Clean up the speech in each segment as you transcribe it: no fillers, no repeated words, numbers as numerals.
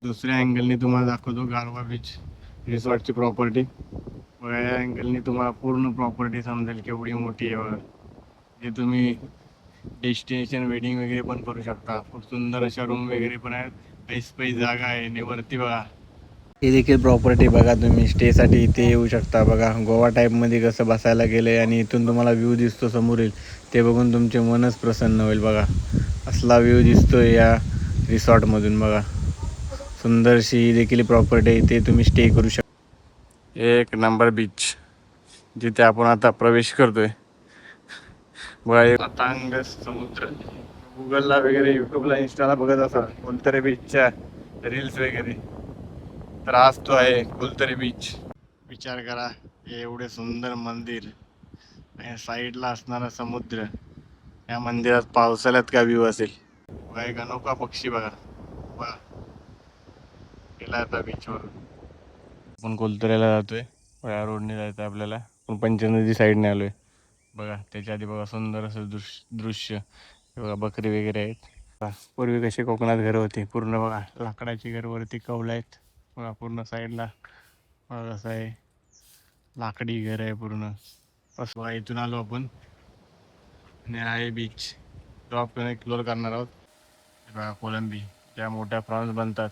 दुसऱ्या अँगलने तुम्हाला दाखवतो गारवा बीच रिसॉर्टची प्रॉपर्टी. बघा या अँगलने तुम्हाला पूर्ण प्रॉपर्टी समजेल केवढी मोठी आहे बघा. जे तुम्ही डेस्टिनेशन वेडिंग वगैरे पण करू शकता. खूप सुंदर अशा रूम वगैरे पण आहेत. ऐसपैस जागा आहे आणि वरती बघा ही देखील प्रॉपर्टी बघा. तुम्ही स्टेसाठी इथे येऊ शकता. बघा गोवा टाईपमध्ये कसं बसायला गेलं आहे आणि इथून तुम्हाला व्ह्यू दिसतो समोरील ते बघून तुमचे मनच प्रसन्न होईल. बघा असला व्ह्यू दिसतो या रिसॉर्टमधून. बघा सुंदरशी ही देखील प्रॉपर्टी इथे तुम्ही स्टे करू शकता. एक नंबर बीच जिथे आपण आता प्रवेश करतोय. बघा अथांग समुद्र. गुगलला वगैरे यूट्यूबला इंस्टाला बघत असाल कोणतरी बीचच्या रील्स वगैरे तर आज तो आहे गुलतरी बीच. विचार करा एवढे सुंदर मंदिर आणि साईडला असणारा समुद्र. या मंदिरात पावसाळ्यात का व्ह्यू असेल. बघा एक अनोखा पक्षी बघा. बघा गेला आता बीचवर. आपण कोलतऱ्याला जातोय. या रोडने जायचं आपल्याला. आपण पंचनदी साईडने आलोय. बघा त्याच्या आधी बघा सुंदर असं दृश्य. बघा बकरी वगैरे आहेत. पूर्वी कशी कोकणात घरं होती पूर्ण बघा लाकडाची घर वरती कौल आहेत. बघा पूर्ण साईडला बघा कसं आहे लाकडी घर आहे पूर्ण. असं बघा इथून आलो आपण आणि आहे बीच. तो आपण एक्सप्लोअर करणार आहोत. बघा कोलंबी त्या मोठ्या प्रॉन्स बनतात.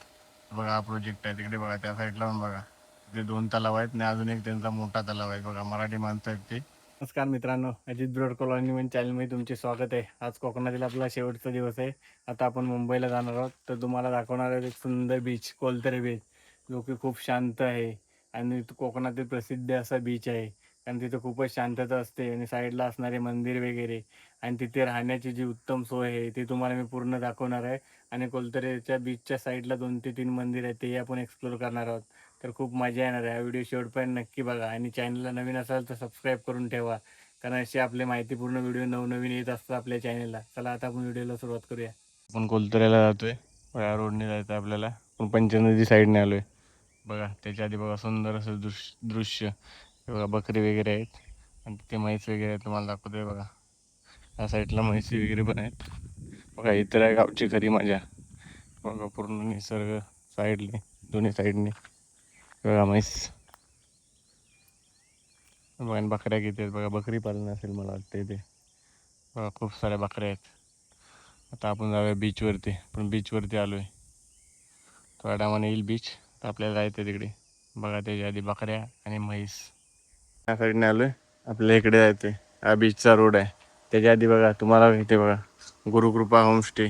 बघा हा प्रोजेक्ट आहे तिकडे बघा त्या साईडला पण बघा. तिथे 2 तलाव आहेत आणि अजून एक त्यांचा मोठा तलाव आहे. बघा मराठी माणसं आहेत ते. नमस्कार मित्रांनो, अजित ब्रॉड कॉलनी वन चॅनलमध्ये तुमचे स्वागत आहे. आज कोकणातील आपला शेवटचा दिवस आहे. आता आपण मुंबईला जाणार आहोत. तर तुम्हाला दाखवणार आहे एक सुंदर बीच कोलतरे बीच जो की खूप शांत आहे आणि कोकणातील प्रसिद्ध असा बीच आहे. कारण तिथे खूपच शांतता असते आणि साईडला असणारे मंदिर वगैरे आणि तिथे राहण्याची जी उत्तम सोय आहे ती तुम्हाला मी पूर्ण दाखवणार आहे. आणि कोलतरेच्या बीचच्या साईडला 2 ते 3 मंदिर आहेत ते आपण एक्सप्लोर करणार आहोत. तर खूप मजा येणार आहे. हा व्हिडिओ शेवटपर्यंत नक्की बघा आणि चॅनलला नवीन असाल तर सबस्क्राईब करून ठेवा. कारण असे आपले माहितीपूर्ण व्हिडिओ नवनवीन येत असतात आपल्या चॅनलला. चला आता आपण व्हिडिओला सुरुवात करूया. आपण कोलतऱ्याला जातोय. या रोडने जायचं आपल्याला. आपण पंचनदी साईडने आलोय. बघा त्याच्या आधी बघा सुंदर असं दृश्य. बघा बकरी वगैरे आहेत आणि तिथे म्हैस वगैरे आहेत तुम्हाला दाखवतोय. बघा या साईडला म्हैसी वगैरे पण आहेत. बघा इतर आहे गावची खरी मजा. बघा पूर्ण निसर्ग साईडने दोन्ही साईडने. बघा म्हैस बघा बकऱ्या किती आहेत. बघा बकरी पालन असेल मला वाटतं इथे. बघा खूप साऱ्या बकऱ्या आहेत. आता आपण जाऊया बीचवरती. पण बीचवरती आलो आहे. थोड्या टायमाने येईल बीच तर आपल्याला जायचं तिकडे. बघा त्याच्या आधी बकऱ्या आणि म्हैस. या साईडने आलो आहे आपल्या इकडे जायचं आहे. हा बीचचा रोड आहे. त्याच्या आधी बघा तुम्हाला इथे बघा गुरुकृपा होमस्टे.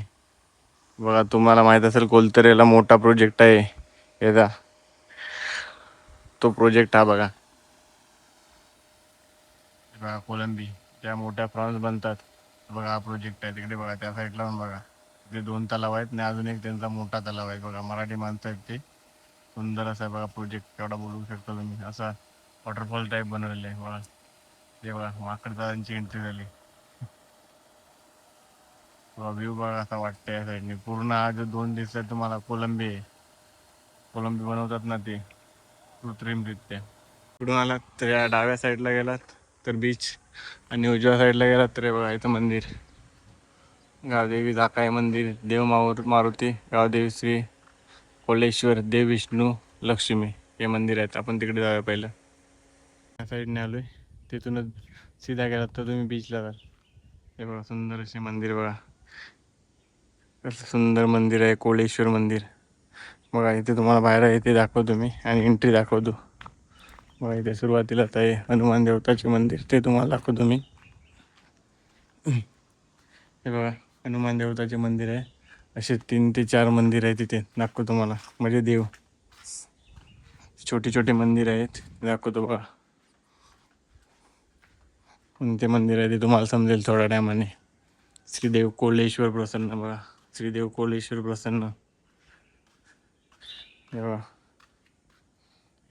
बघा तुम्हाला माहीत असेल कोलतरेला मोठा प्रोजेक्ट आहे याचा. तो प्रोजेक्ट हा बघा. बघा कोलंबी त्या मोठ्या प्रॉन्स बनतात. बघा हा प्रोजेक्ट आहे तिकडे बघा त्या साईडला पण बघा. तिथे 2 तलाव आहेत आणि अजून एक त्यांचा मोठा तलाव आहे. बघा मराठी माणसं आहेत ते. सुंदर असा आहे बघा प्रोजेक्ट. तेवढा बोलू शकता तुम्ही. असा वॉटरफॉल टाईप बनवलेला आहे बघा. ते बघा माकडदारांची एंट्री झाली. बघा व्ह्यू बघा असा वाटतं या साईडने. पूर्ण हा जो 2 दिसतात तुम्हाला कोलंबी आहे. कोलंबी बनवतात ना ते कृत्रिमरित्या. पुढून आलात तर या डाव्या साईडला गेलात तर बीच आणि उजव्या साईडला गेलात तर बघा इथं मंदिर. गावदेवी जाकाई मंदिर. देव मारुती गावदेवी श्री कोल्हेश्वर देव विष्णू लक्ष्मी हे मंदिर आहेत. आपण तिकडे जाऊया पहिलं. या साईडने आलोय. तिथूनच सीधा गेलात तर तुम्ही बीचला जाल. हे बघा सुंदर असे मंदिर. बघा कसं सुंदर मंदिर आहे कोल्हेश्वर मंदिर. बघा इथे तुम्हाला बाहेर आहे ते दाखवतो मी आणि एंट्री दाखवतो. बघा इथे सुरुवातीलाच आहे हनुमान देवताचे मंदिर ते तुम्हाला दाखवतो मी. हे बघा हनुमान देवताचे मंदिर आहे. असे 3 ते 4 मंदिर आहे तिथे दाखवतो तुम्हाला. म्हणजे देव छोटे छोटे मंदिर आहेत दाखवतो बघा. कोणते मंदिर आहे ते तुम्हाला समजेल थोड्या टायमाने. श्रीदेव कोल्हेश्वर प्रसन्न. बघा श्रीदेव कोल्हेश्वर प्रसन्न. हे बघा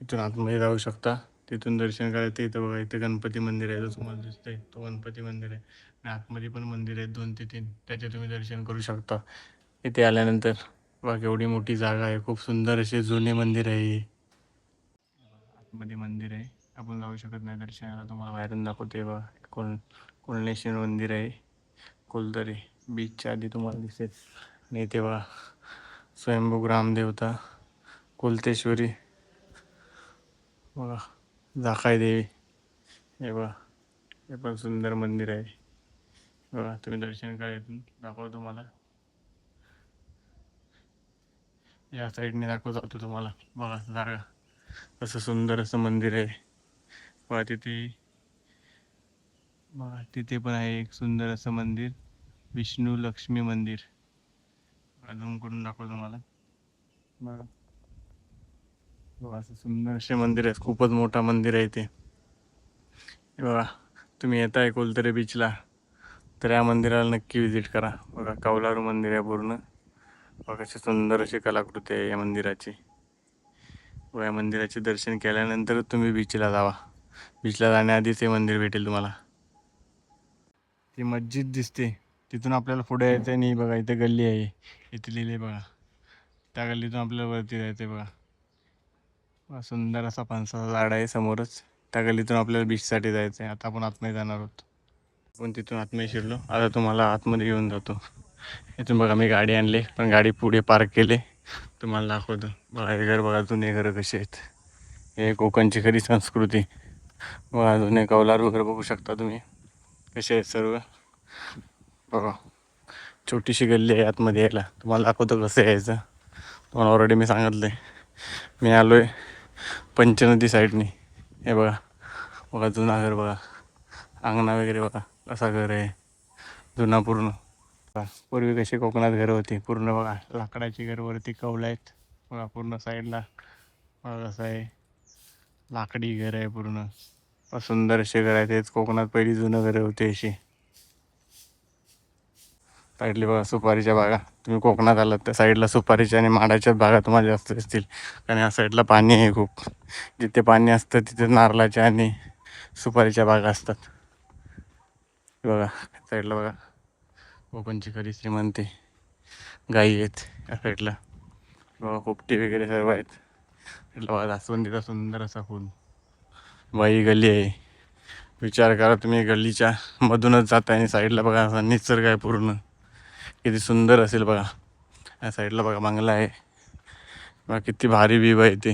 इथून आतमध्ये जाऊ शकता. तिथून दर्शन करायचं. इथं बघा इथं गणपती मंदिर आहे जो तुम्हाला दिसतंय तो गणपती मंदिर आहे. आणि आतमध्ये पण मंदिर आहेत 2 ते 3 त्याचे तुम्ही दर्शन करू शकता. इथे आल्यानंतर बघा एवढी मोठी जागा आहे. खूप सुंदर असे जुने मंदिर आहे. आतमध्ये मंदिर आहे आपण जाऊ शकत नाही दर्शनाला. तुम्हाला बाहेरून दाखवते बघा. कोल्हेश्वर मंदिर आहे कोलतरे बीचच्या आधी तुम्हाला दिसेल. आणि इथे बघा स्वयंभू ग्रामदेवता कोलतेश्वरी बघा, जाकाई देवी हे बघा, हे पण सुंदर मंदिर आहे बघा. तुम्ही दर्शन करा, इथून दाखवतो तुम्हाला. या साईडने दाखवतो तुम्हाला बघा जागा. असं सुंदर असं मंदिर आहे बघा. तिथे पण आहे एक सुंदर असं मंदिर, विष्णू लक्ष्मी मंदिर. अजून कडून दाखवतो तुम्हाला बघा. असं सुंदर असे मंदिर आहे, खूपच मोठा मंदिर आहे ते बघा. तुम्ही येताय कोलतरे बीचला तर या मंदिराला नक्की विजिट करा बघा. कौलारू मंदिर आहे पूर्ण बघा. कशी सुंदर अशी कलाकृती आहे या मंदिराची. व या मंदिराचे दर्शन केल्यानंतर तुम्ही बीचला जावा. बीचला जाण्याआधीच हे मंदिर भेटेल तुम्हाला. ती मस्जिद दिसते, तिथून आपल्याला पुढे यायचं आहे. नाही बघा, इथे गल्ली आहे, इथे लिहिले बघा. त्या गल्लीतून आपल्याला वरती जायचं आहे बघा. सुंदर असा फणसाचा झाड आहे समोरच. त्या गल्लीतून आपल्याला बीचसाठी जायचं आहे. आता आपण आतमध्ये जाणार आहोत. आपण तिथून आतमध्ये शिरलो, आता तुम्हाला आतमध्ये घेऊन जातो. इथून बघा मी गाडी आणली, पण गाडी पुढे पार्क केले. तुम्हाला दाखवतो बघा. हे घर बघा, जुने घरं कसे आहेत. हे कोकणची खरी संस्कृती बघा. जुने कौलारू घर बघू शकता तुम्ही कसे आहेत सर्व बघा. छोटीशी गल्ली आहे आतमध्ये यायला. तुम्हाला दाखवतो कसं यायचं. तुम्हाला ऑलरेडी मी सांगितलं आहे. मी आलो आहे पंचनदी साईडने. हे बघा बघा, जुना घर बघा. अंगणा वगैरे बघा कसा घर आहे जुना पूर्ण. पूर्वी कशी कोकणात घरं होती पूर्ण बघा. लाकडाची घर, वरती कौल आहेत बघा. पूर्ण साईडला बघा कसं आहे, लाकडी घर आहे पूर्ण. सुंदर असे घर आहेत. हेच कोकणात पहिली जुनं घरं होती अशी. साईडली बघा सुपारीच्या बागा. तुम्ही कोकणात आलात त्या साईडला सुपारीच्या आणि माडाच्याच बागा तुम्हाला जास्त असतील, कारण या साईडला पाणी आहे खूप. जिथे पाणी असतं तिथे नारळाच्या आणि सुपारीच्या बागा असतात बघा. साईडला बघा कोकणची खरी श्रीमंती गाई आहेत या साईडला बघा. पोपटी वगैरे सर्व आहेत. साईडला बघा जास्वंदीचा सुंदर असा फूल. बाई गल्ली आहे. विचार करा तुम्ही, गल्लीच्या मधूनच जाताय आणि साईडला बघा असा निसर्ग आहे पूर्ण. किती सुंदर असेल बघा. या साईडला बघा बंगला आहे बघा. किती भारी व्ह्यू आहे ते.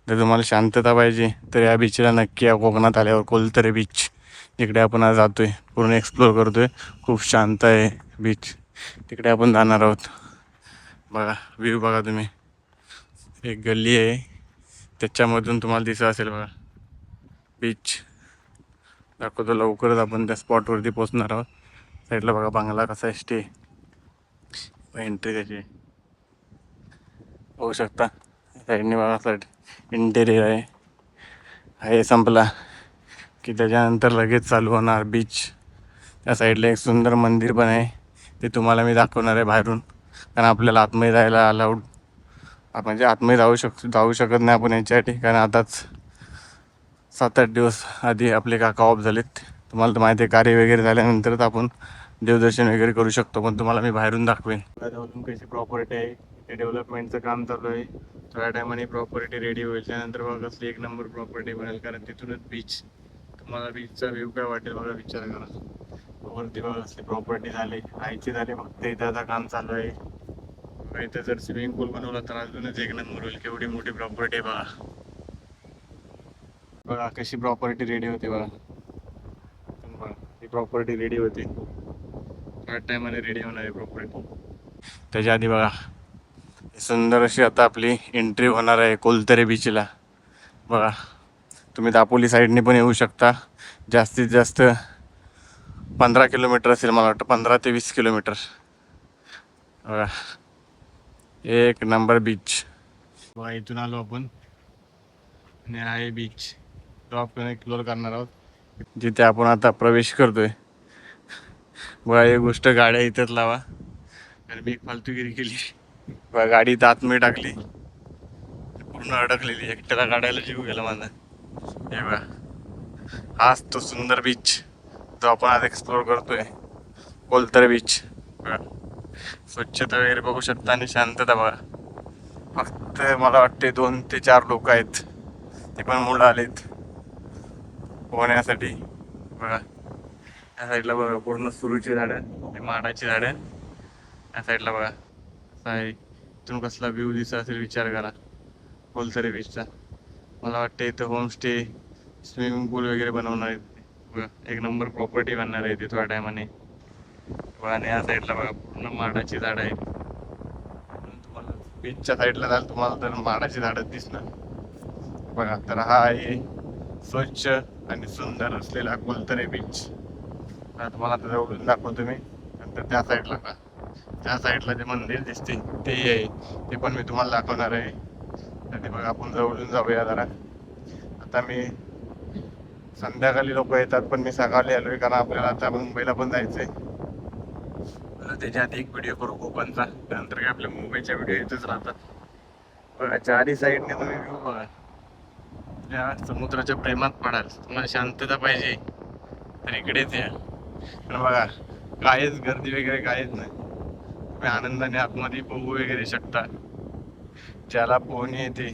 जर तुम्हाला शांतता पाहिजे तर या बीचला नक्की या. कोकणात आल्यावर कोलतरे बीच जिकडे आपण आज जातोय, पूर्ण एक्सप्लोअर करतोय. खूप शांत आहे बीच, तिकडे आपण जाणार आहोत बघा. व्ह्यू बघा तुम्ही. एक गल्ली आहे त्याच्यामधून तुम्हाला दिसत असेल बघा बीच. दाखवतो लवकरच आपण त्या स्पॉटवरती पोचणार आहोत. साईडला बघा बंगला कसा आहे, स्टे एंट्री त्याची होऊ शकता. साईडने बघा साईड इंटेरियर आहे संपला की त्याच्यानंतर लगेच चालू होणार बीच. त्या साईडला एक सुंदर मंदिर पण आहे, ते तुम्हाला मी दाखवणार आहे बाहेरून. कारण आपल्याला आतमध्ये जायला अलाउड, म्हणजे आतमध्ये जाऊ शकत नाही आपण याच्यासाठी, कारण आताच 7-8 दिवस आधी आपले काका ऑफ झालेत. तुम्हाला तर माहिती आहे, कार्य वगैरे झाल्यानंतरच आपण देवदर्शन वगैरे करू शकतो. पण तुम्हाला मी बाहेरून दाखवेन. अजून कशी प्रॉपर्टी आहे, ते डेव्हलपमेंटचं काम चालू आहे. थोड्या टायमाने प्रॉपर्टी रेडी होईल, त्यानंतर बघा कसली एक नंबर प्रॉपर्टी बनेल. कारण तिथूनच बीच, तुम्हाला बीचचा व्ह्यू काय वाटेल बघा. विचार करा, वरती बघा कसली प्रॉपर्टी झाली, आईची झाली. फक्त इथं आता काम चालू आहे. इथं जर स्विमिंग पूल बनवला तर अजूनच एक नंबर होईल. केवढी मोठी प्रॉपर्टी आहे बघा. बघा कशी प्रॉपर्टी रेडी होते बघा. ही प्रॉपर्टी रेडी होती, थोड्या टायमाने रेडी होणार आहे प्रॉपर्टी. त्याच्या आधी बघा सुंदर अशी आता आपली एंट्री होणार आहे कोलतरे बीचला बघा. तुम्ही दापोली साईडने पण येऊ शकता. जास्तीत जास्त 15 किलोमीटर असेल मला वाटतं, 15 ते 20 किलोमीटर बघा. एक नंबर बीच बघा. इथून आलो आपण आणि आहे बीच, तो आपण एक्सप्लोअर करणार आहोत. जिथे आपण आता प्रवेश करतोय बघा. एक गोष्ट, गाड्या इथंच लावा, कारण मी एक फालतूगिरी केली बघा. गाडी इथं आतमध्ये टाकली, पूर्ण अडकलेली. एकट्याला काढायला जीव गेला माझा. हे बघा, हाच तो सुंदर बीच जो आपण आज एक्सप्लोअर करतोय, कोलतरे बीच बघा. स्वच्छता वगैरे बघू शकता आणि शांतता बघा. फक्त मला वाटते 2 ते 4 लोक आहेत, ते पण मुलं आलेत पोहण्यासाठी बघा. या साईडला बघा पूर्ण सुरूची झाडं, माडाची झाडं. या साईडला बघा कसं आहे, इथून कसला व्ह्यू दिसत असेल विचार करा. कोलसरे बीचचा. मला वाटतं इथं होमस्टे, स्विमिंग पूल वगैरे बनवणार आहेत. बघा, एक नंबर प्रॉपर्टी बनणार आहे इथे थोड्या टायमाने. आणि या साईडला बघा पूर्ण माडाची झाडं आहेत. तुम्हाला बीचच्या साईडला जाल तुम्हाला तर माडाची झाडं दिसणार. बघा, तर हा आहे स्वच्छ आणि सुंदर असलेला कोलतरे बीच. तुम्हाला आता जवळून दाखवतो मी. नंतर त्या साईडला का त्या साईडला जे मंदिर दिसते ते आहे, ते पण मी तुम्हाला दाखवणार आहे. तर ते बघा, आपण जवळून जाऊया जरा. आता मी संध्याकाळी लोक येतात, पण मी सकाळी आलोय कारण आपल्याला आता मुंबईला पण जायचंय. त्याच्या आधी एक व्हिडिओ करू कोकणचा, त्यानंतर काय आपल्या मुंबईच्या व्हिडिओ येतच राहतात. बघा, चारही साईडने तुम्ही व्ह्यू बघा. त्या समुद्राच्या प्रेमात पडाल, तुम्हाला शांतता पाहिजे तर इकडेच या. पण बघा, काहीच गर्दी वगैरे काहीच नाही. तुम्ही आनंदाने आतमध्ये पोहू वगैरे शकता. ज्याला पोहणे येते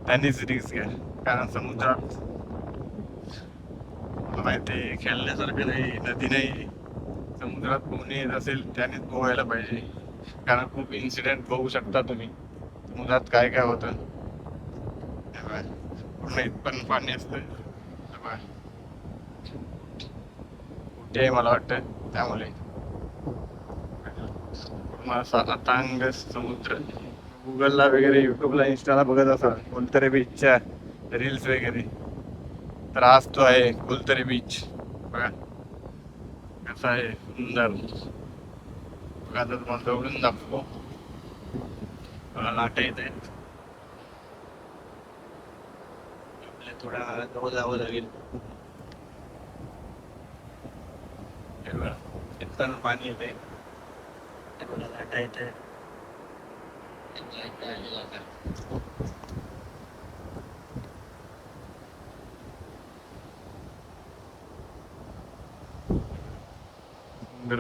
त्यांनीच रिस्क घ्या, कारण समुद्रात माहिती खेळण्यासारखं नाही, नदी नाही. समुद्रात पोहणे येत असेल त्यानेच पोहायला पाहिजे, कारण खूप इन्सिडेंट बघू शकता तुम्ही समुद्रात काय काय होतं. पूर्ण इथपर्यंत पाणी असतं. कुठे मला वाटतं त्यामुळे अथांग समुद्र. गुगलला वगैरे, युट्यूबला, इंस्टाला बघत असाल कोलतरे बीचच्या रील्स वगैरे, तर आज तो आहे कोलतरे बीच. बघा कसा आहे सुंदर. बघा, आता तुम्हाला जवळून दाखवतो. बघा, लाटा येत आहेत. आपल्या थोडा जवळ जावं लागेल. इथं पाणी येते, लाटा येत आहे.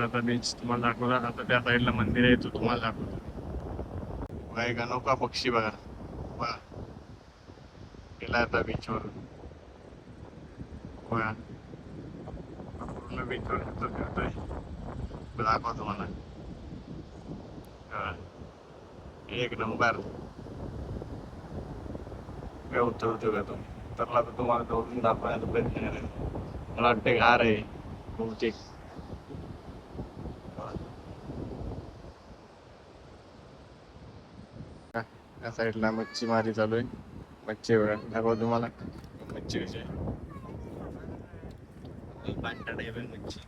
आता बीच तुम्हाला दाखवला. आता त्या साईडला मंदिर आहे, तो तुम्हाला दाखवतो. बघा, एक अनोखा पक्षी बघा. बघा, गेला आता बीचवर. बघा, पूर्ण बीचवर फिरतोय. दाखवतो मला. एक नंबर काय उतरतो का तुम्ही, तर आता तुम्हाला जवळून दाखवायला प्रयत्न करेल. मला वाटतं गार आहे बहुतेक. त्या साईडला मच्छीमारी चालू आहे. मच्छी बघा, दाखवतो तुम्हाला मच्छी कशी आहे. पांढरा टाईप आहे मच्छी.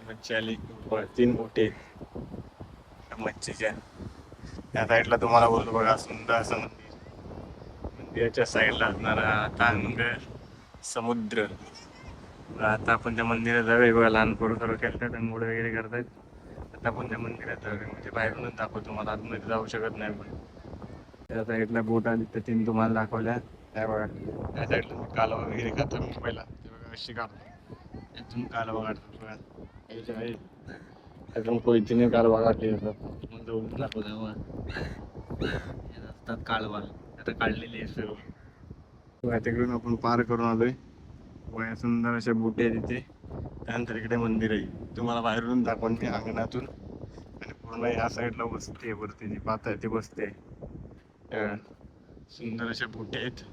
मच्छी आली, 3 मोठे मच्छीच्या. त्या साईडला तुम्हाला बोलतो बघा, सुंदर असं मंदिर. मंदिराच्या साईडला असणारा तांग समुद्र. आता आपण त्या मंदिरात जाऊया. बघा, लहान पोरं सर्व खेळतात, अंघोळ वगैरे करतात. आता आपण त्या मंदिरात जाऊया. म्हणजे बाहेरूनच दाखवतो, मला आतमध्ये जाऊ शकत नाही. पण त्या साईडला बोट आली तर 3 तुम्हाला दाखवल्या. त्या बघा, त्या साईडला मी कालवा वगैरे खातो मुंबईला, ते बघा कशी काढतो. इथून कालवा काढतात बघा. अजून कोयतीने कालवा काढली जातात. मग जवळून दाखवतो असतात कालवा. आता काढलेली आहे सर्व. तिकडून आपण पार करून आलोय. वया सुंदर अशा बोटी आहे तिथे. त्यानंतर इकडे मंदिर आहे, तुम्हाला बाहेरून दाखवून मी अंगणातून. आणि पूर्ण या साईडला वस्ती आहे, वरती जी पाहताय ती बसते. सुंदर अशा बोटी आहेत.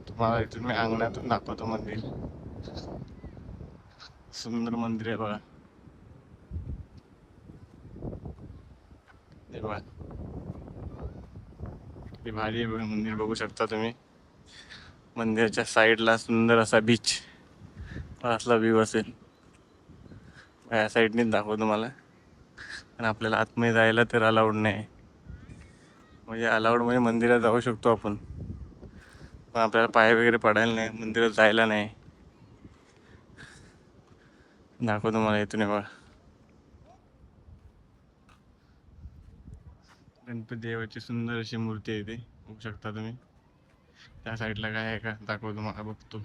तुम्हाला इथून मी अंगणातून दाखवतो मंदिर. सुंदर मंदिर आहे बघा. हे बघा, किती भारी आहे बघा मंदिर, बघू शकता तुम्ही. मंदिराच्या साईडला सुंदर असा बीच असला व्ह्यू असेल. या साईडनेच दाखवतो तुम्हाला. आणि आपल्याला आतमध्ये जायला तर अलाउड नाही. म्हणजे अलाउड म्हणजे मंदिरात जाऊ शकतो आपण, पण आपल्याला पाय वगैरे पडायला नाही, मंदिरात जायला नाही. दाखवतो मला इथून. बघा, गणपती देवाची सुंदर अशी मूर्ती आहे, इथे बघू शकता तुम्ही. त्या साईडला काय आहे का दाखवतो मला, बघतो.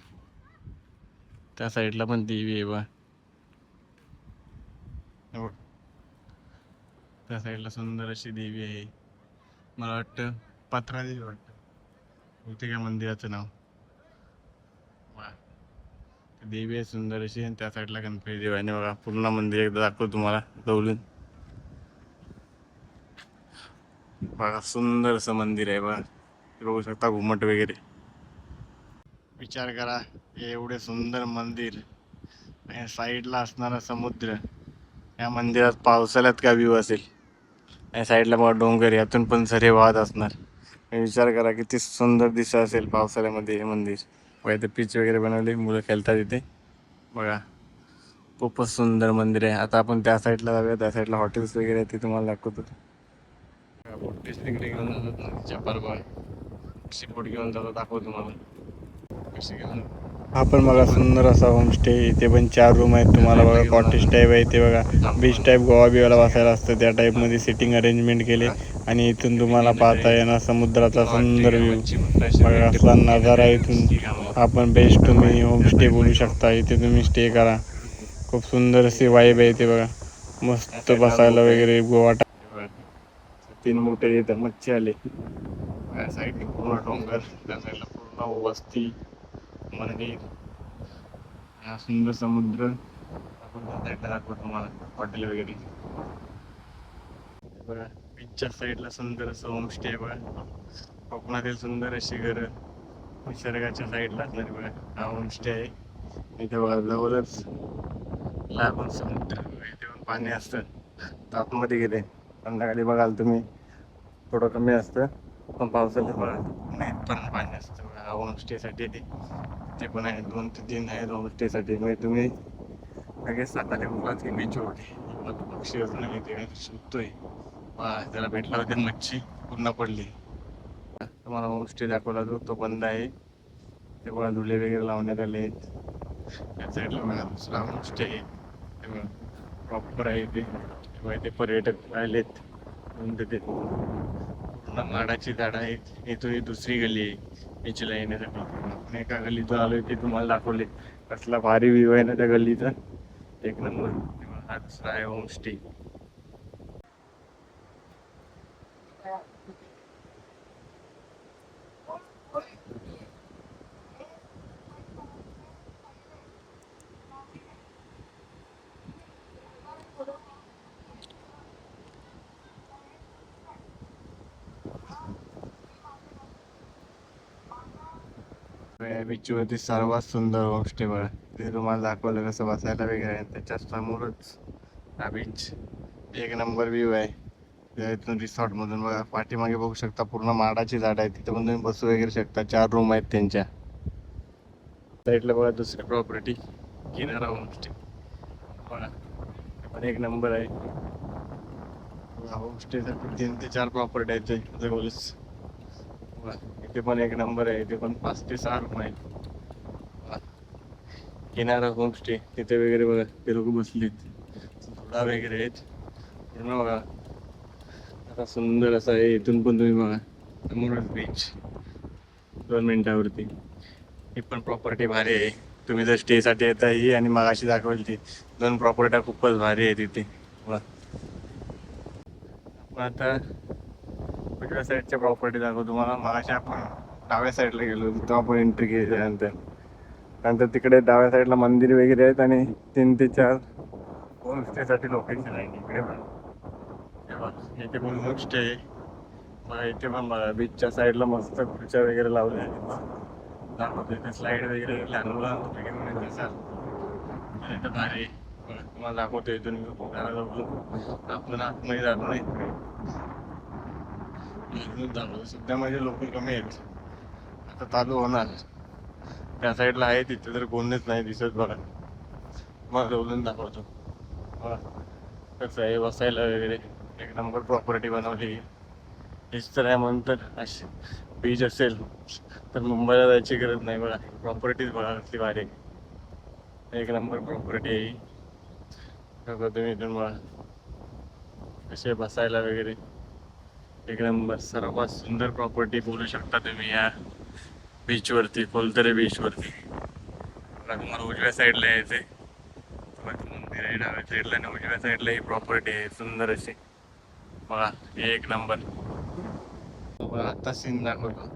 त्या साईडला पण देवी आहे बघा. त्या साईडला सुंदर अशी देवी आहे. मला वाटतं पत्रा देवी वाटतं होते का मंदिराचं नाव. देवी आहे सुंदर अशी, आणि त्या साईडला गणपती देव आहे. बघा, पूर्ण मंदिर एकदा दाखवतो तुम्हाला जवळून. बघा सुंदर असं मंदिर आहे बघा. ते बघू शकता घुमट वगैरे. विचार करा एवढे सुंदर मंदिर आणि साईडला असणारा समुद्र. या मंदिरात पावसाळ्यात काय व्ह्यू असेल. आणि साईडला बघा डोंगर, यातून पण झरे वाहत असणार. आणि विचार करा किती सुंदर दिसत असेल पावसाळ्यामध्ये हे मंदिर. बघा इथे पिच वगैरे बनवली, मुलं खेळतात इथे बघा. खूपच सुंदर मंदिर आहे. आता आपण त्या साईडला जाऊया, त्या साईडला हॉटेल्स वगैरे आहेत, ते तुम्हाला दाखवतो. बोट तिकडे घेऊन जातात नदीच्या बरोबर. कशी बोट घेऊन जातात दाखवतो तुम्हाला कशी घेऊन. हा पण बघा सुंदर असा होमस्टे. इथे पण 4 रूम आहेत तुम्हाला बघा. कॉटेज टाईप आहे इथे बघा. बीच टाईप गोवा बिवाला बसायला असतं त्या टाईपमध्ये सिटिंग अरेंजमेंट केले. आणि इथून तुम्हाला पाहता येणार समुद्राचा सुंदर व्ह्यू बघा. असला नजारा इथून. आपण बेस्ट तुम्ही होमस्टे बोलू शकता. इथे तुम्ही स्टे करा. खूप सुंदर अशी वाईब आहे इथे बघा. मस्त बसायला वगैरे गोवा. 3 मोठे इथं मच्छी आले. त्या साईडने पूर्ण डोंगर, त्या साईडला पूर्ण वस्ती, मंदिर, हा सुंदर समुद्र. आपण त्या साईडला दाखवतो तुम्हाला हॉटेल वगैरे बघा. बीचच्या साईडला सुंदर असं होमस्टे आहे बघा. कोकणातील सुंदर अशी घरं निसर्गाच्या साईडला असणार बघा. हा होमस्टे आहे. इथे बघा जवळच लागून समुद्र, इथे पण पाणी असतं. तर आतमध्ये गेले संध्याकाळी बघाल तुम्ही थोडं कमी असतं, पण पावसाळ्यात बघा नाहीत पण पाणी असतं बघा. होमस्टेसाठी ते पण आहे. 2 ते 3 आहेत होमस्टेसाठी. म्हणजे तुम्ही लगेच सातारा उभलाच की बीचवरती पक्षी असं ते सुटतोय त्याला भेटला होते मच्छी पूर्ण पडली. तुम्हाला होमस्टे दाखवला तो बंद आहे. ते बघा झुले वगैरे लावण्यात आले आहेत. त्या साईडला बघा दुसरा होमस्टे आहे. ते बघा प्रॉपर आहे ते. तेव्हा इथे पर्यटक आलेत. तिथे पूर्ण माडाची झाडं आहेत. इथून दुसरी गल्ली आहे बीचला येण्यासाठी. आपण एका गल्लीतून आलोय ते तुम्हाला दाखवले. कसला भारी व्ह्यू आहे ना त्या गल्लीचा, एक नंबर. हा दुसरा आहे होमस्टे. बीचवरती सर्वात सुंदर होमस्टे बघा. ते तुम्हाला दाखवलं कसं बसायला वगैरे आहे. त्याच्या समोरच हा बीच. एक नंबर व्ह्यू आहे. इथून रिसॉर्ट मधून बघा पाठीमागे बघू शकता पूर्ण माडाची झाड आहे. तिथे पण तुम्ही बसू वगैरे शकता. 4 रूम आहेत त्यांच्या साईडला बघा. दुसरी प्रॉपर्टी किनारा होमस्टे बघा. पण एक नंबर आहे. होमस्टे साठी 3 ते 4 प्रॉपर्टी आहेत जवळच. इथे पण एक नंबर आहे. इथे पण 5 ते 6 रूम आहेत. किनारा होमस्टे तिथे वगैरे बघा ते लोक बसलेत. झुला वगैरे आहेत पूर्ण बघा. आता सुंदर असं आहे. इथून पण तुम्ही बघा समोरच बीच 2 मिनिटावरती. ही पण प्रॉपर्टी भारी आहे. तुम्ही जर स्टेसाठी येता ही आणि मगाशी दाखवली ती 2 प्रॉपर्ट्या खूपच भारी आहे तिथे. आता उजव्या साईडच्या प्रॉपर्टी दाखवतो तुम्हाला. मगाशी आपण डाव्या साईडला गेलो तिथं आपण एंट्री केल्यानंतर नंतर तिकडे डाव्या साईडला मंदिर वगैरे आहेत आणि 3 ते 4 होमस्टेसाठी लोकेशन आहे इकडे पण. इथे पण होमस्टे आहे बघा. इथे पण बघा बीचच्या साईडला मस्त खुर्च्या वगैरे लावल्या आहेत. दाखवतो इथे स्लाईड वगैरे लहान मुलांना असाल तर भारी बघा. तुम्हाला दाखवतो इथून आपण आतमध्ये जात नाही. सध्या म्हणजे लोक कमी आहेत. आता चालू होणार. त्या साईडला आहे तिथे तर कोणच नाही दिसत बघा. मग जवळून दाखवतो बघा कसं आहे बसायला वगैरे. एक नंबर प्रॉपर्टी बनवली. हेच तर आहे म्हणून तर अशी बीच असेल तर मुंबईला जायची गरज नाही बघा. प्रॉपर्टीज बघा कसली भारी. एक नंबर प्रॉपर्टी आहे. तुम्ही इथून बघा कसे बसायला वगैरे एक नंबर. सर्वात सुंदर प्रॉपर्टी बोलू शकता तुम्ही या बीचवरती, कोलतरे बीचवरती. तुम्हाला उजव्या साईडला यायचंय मंदिर आहे डाव्या साईडला आणि उजव्या साईडला ही प्रॉपर्टी आहे सुंदर अशी बघा. एक नंबर. आता सीन दाखवतो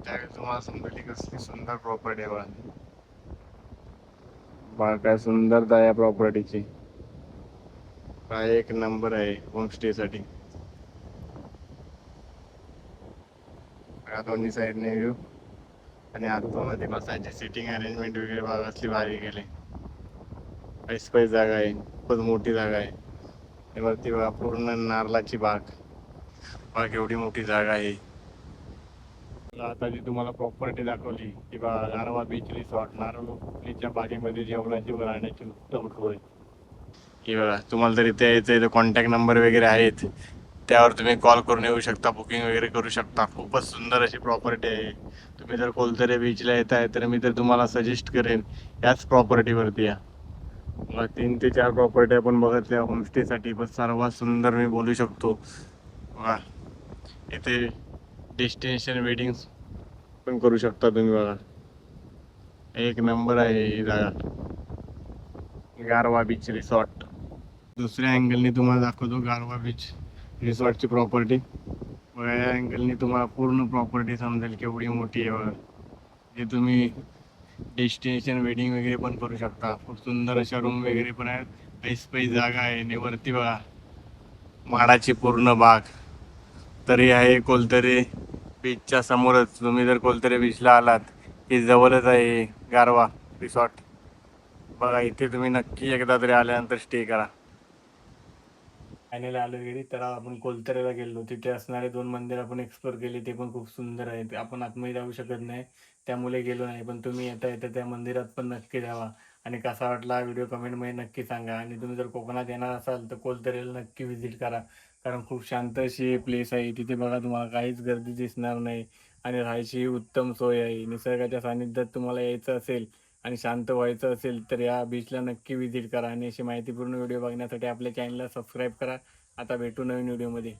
त्यावेळेस तुम्हाला समजली कसली सुंदर प्रॉपर्टी आहे बघा. बघा काय सुंदरता या प्रॉपर्टीची. काय एक नंबर आहे होमस्टे साठी. बघा दोन्ही साईडने व्ह्यू. आणि आतमध्ये बसायची सिटिंग अरेंजमेंट वगैरे बघा असली भारी गेले. ऐसपैस जागा आहे, खूपच मोठी जागा आहे. आणि वरती बघा पूर्ण नारळाची बाग. बाग एवढी मोठी जागा आहे. आता जी तुम्हाला प्रॉपर्टी दाखवली की बा गारवा बीच रिसॉर्ट नारळच्या बागेमध्ये जेवणाची व राहण्याची उत्तम सोय. ही बघा तुम्हाला जर इथे यायचं कॉन्टॅक्ट नंबर वगैरे आहेत, त्यावर तुम्ही कॉल करून येऊ शकता, बुकिंग वगैरे करू शकता. खूपच सुंदर अशी प्रॉपर्टी आहे. तुम्ही जर कोलतरे बीचला येत आहे तर मी तर तुम्हाला सजेस्ट करेन याच प्रॉपर्टीवरती या. मला 3 ते 4 प्रॉपर्टी आपण बघितल्या होमस्टेसाठी, पण सर्वात सुंदर मी बोलू शकतो बघा इथे डेस्टिनेशन वेडिंग पण करू शकता तुम्ही. बघा एक नंबर आहे ही जागा, गारवा बीच रिसॉर्ट. दुसऱ्या अँगलनी तुम्हाला दाखवतो गारवा बीच रिसॉर्टची प्रॉपर्टी. बघा या अँगलनी तुम्हाला पूर्ण प्रॉपर्टी समजेल केवढी मोठी आहे बघा. जे तुम्ही डेस्टिनेशन वेडिंग वगैरे पण करू शकता. खूप सुंदर अशा रूम वगैरे पण आहेत. ऐसपैस जागा आहे. आणि वरती बघा माडाची पूर्ण बाग. तरी आहे कोलतरे बीचच्या समोरच. तुम्ही जर कोलतरे बीचला आलात की जवळच आहे गारवा रिसॉर्ट. बघा इथे तुम्ही नक्की एकदा तरी आल्यानंतर स्टे करा. फायनल आलो गेली तर आपण कोलतरेला गेलो. तिथे असणारे 2 मंदिर आपण एक्सप्लोर केले, ते पण खूप सुंदर आहेत. आपण आतमध्ये जाऊ शकत नाही त्यामुळे गेलो नाही, पण तुम्ही येता येता त्या मंदिरात पण नक्की जावा. आणि कसा वाटला हा व्हिडिओ कमेंटमध्ये नक्की सांगा. आणि तुम्ही जर कोकणात येणार असाल तर कोलतरेला नक्की व्हिजिट करा, कारण खूप शांत अशी प्लेस आहे. तिथे बघा तुम्हाला काहीच गर्दी दिसणार नाही आणि राहायची उत्तम सोय आहे. निसर्गाच्या सानिध्यात तुम्हाला यायचं असेल आणि शांत व्हायचं असेल तर या बीचला नक्की व्हिजिट करा. आणि अशी माहितीपूर्ण व्हिडिओ बघण्यासाठी आपल्या चॅनलला सबस्क्राईब करा. आता भेटू नवीन व्हिडिओमध्ये.